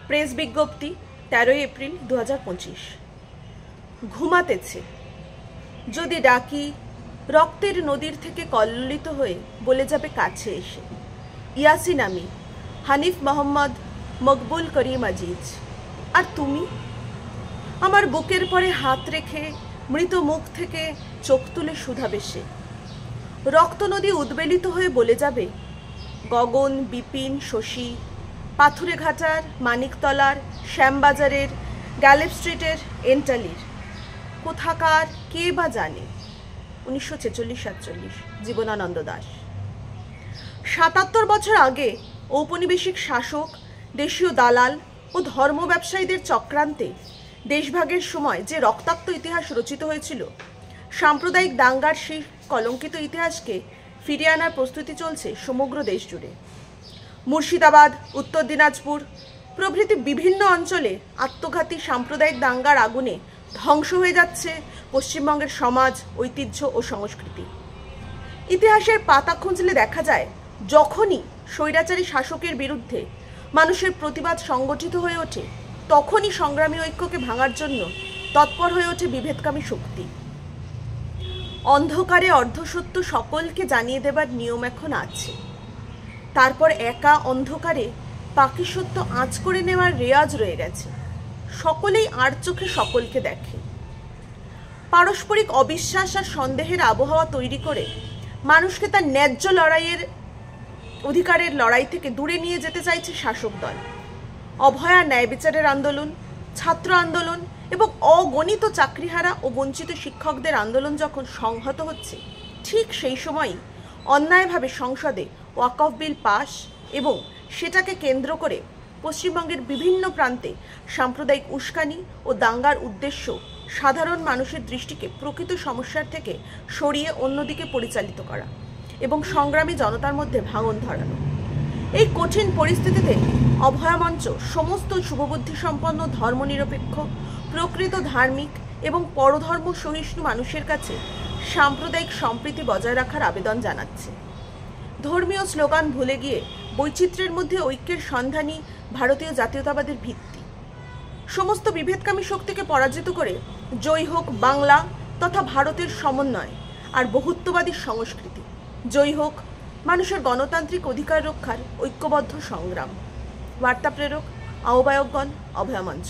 Press বিজ্ঞপ্তি 13 April 2025। ঘুমাতেছে যদি ডাকি, রক্তের নদীর থেকে কল্লোলিত হয়ে বলে যাবে কাছে এসে। ইয়াসিন আমি, হানিফ মোহাম্মদ, মকবুল করিম আজিজ। আর তুমি? আমার বুকের পরে হাত রেখে মৃত মুখ থেকে চোখ তুলে শুধাবে সে। রক্ত নদী উদ্বেলিত হয়ে বলে যাবে, গগন, বিপিন, শশী, পাথুরে ঘাটার, মানিকতলার, শ্যামবাজারের, গ্যালেপ স্ট্রিটের, এন্টালির, কোথাকার কে বা জানে। 1946-47, জীবনানন্দ দাশ। 77 বছর আগে ঔপনিবেশিক শাসক, দেশীয় দালাল ও ধর্ম ব্যবসায়ীদের চক্রান্তে দেশভাগের সময় যে রক্তাক্ত ইতিহাস রচিত হয়েছিল, সাম্প্রদায়িক দাঙ্গার সেই কলঙ্কিত ইতিহাসকে ফিরিয়ে আনার প্রস্তুতি চলছে সমগ্র দেশ জুড়ে। মুর্শিদাবাদ, উত্তর দিনাজপুর প্রভৃতি বিভিন্ন অঞ্চলে আত্মঘাতী সাম্প্রদায়িক দাঙ্গার আগুনে ধ্বংস হয়ে যাচ্ছে পশ্চিমবঙ্গের সমাজ, ঐতিহ্য ও সংস্কৃতি। ইতিহাসের পাতা খুঁজলে দেখা যায়, যখনই স্বৈরাচারী শাসকের বিরুদ্ধে মানুষের প্রতিবাদ সংগঠিত হয়ে ওঠে, তখনই সংগ্রামী ঐক্যকে ভাঙার জন্য তৎপর হয়ে ওঠে বিভেদকামী শক্তি। অন্ধকারে অর্ধসত্য সকলকে জানিয়ে দেবার নিয়ম এখন আছে। তারপর একা অন্ধকারে বাকি সত্য আঁচ করে নেওয়ার রেয়াজ রয়ে গেছে। সকলেই আর চোখে সকলকে দেখে। পারস্পরিক অবিশ্বাস আর সন্দেহের আবহাওয়া তৈরি করে মানুষকে তার ন্যায্য অধিকারের লড়াই থেকে দূরে নিয়ে যেতে চাইছে শাসক দল। অভয়া ন্যায় বিচারের আন্দোলন, ছাত্র আন্দোলন এবং অগণিত চাকরিহারা ও বঞ্চিত শিক্ষকদের আন্দোলন যখন সংহত হচ্ছে, ঠিক সেই সময়ই অন্যায়ভাবে সংসদে ওয়াকফ বিল পাস এবং সেটাকে কেন্দ্র করে পশ্চিমবঙ্গের বিভিন্ন প্রান্তে সাম্প্রদায়িক উস্কানি ও দাঙ্গার উদ্দেশ্য সাধারণ মানুষের দৃষ্টিকে প্রকৃত সমস্যার থেকে সরিয়ে অন্যদিকে পরিচালিত করা এবং সংগ্রামী জনতার মধ্যে ভাঙন ধরানো। এই কঠিন পরিস্থিতিতে অভয়া মঞ্চ সমস্ত শুভবুদ্ধি সম্পন্ন, ধর্মনিরপেক্ষ, প্রকৃত ধার্মিক এবং পরধর্ম সহিষ্ণু মানুষের কাছে সাম্প্রদায়িক সম্প্রীতি বজায় রাখার আবেদন জানাচ্ছে। ধর্মীয় স্লোগান ভুলে গিয়ে বৈচিত্র্যের মধ্যে ঐক্যের সন্ধানই ভারতীয় জাতীয়তাবাদের ভিত্তি। সমস্ত বিভেদকামী শক্তিকে পরাজিত করে জয়ী হোক বাংলা তথা ভারতের সমন্বয় আর বহুত্ববাদী সংস্কৃতি। জয়ী হোক মানুষের গণতান্ত্রিক অধিকার রক্ষার ঐক্যবদ্ধ সংগ্রাম। বার্তা প্রেরক, আহ্বায়কগণ, অভয়া মঞ্চ।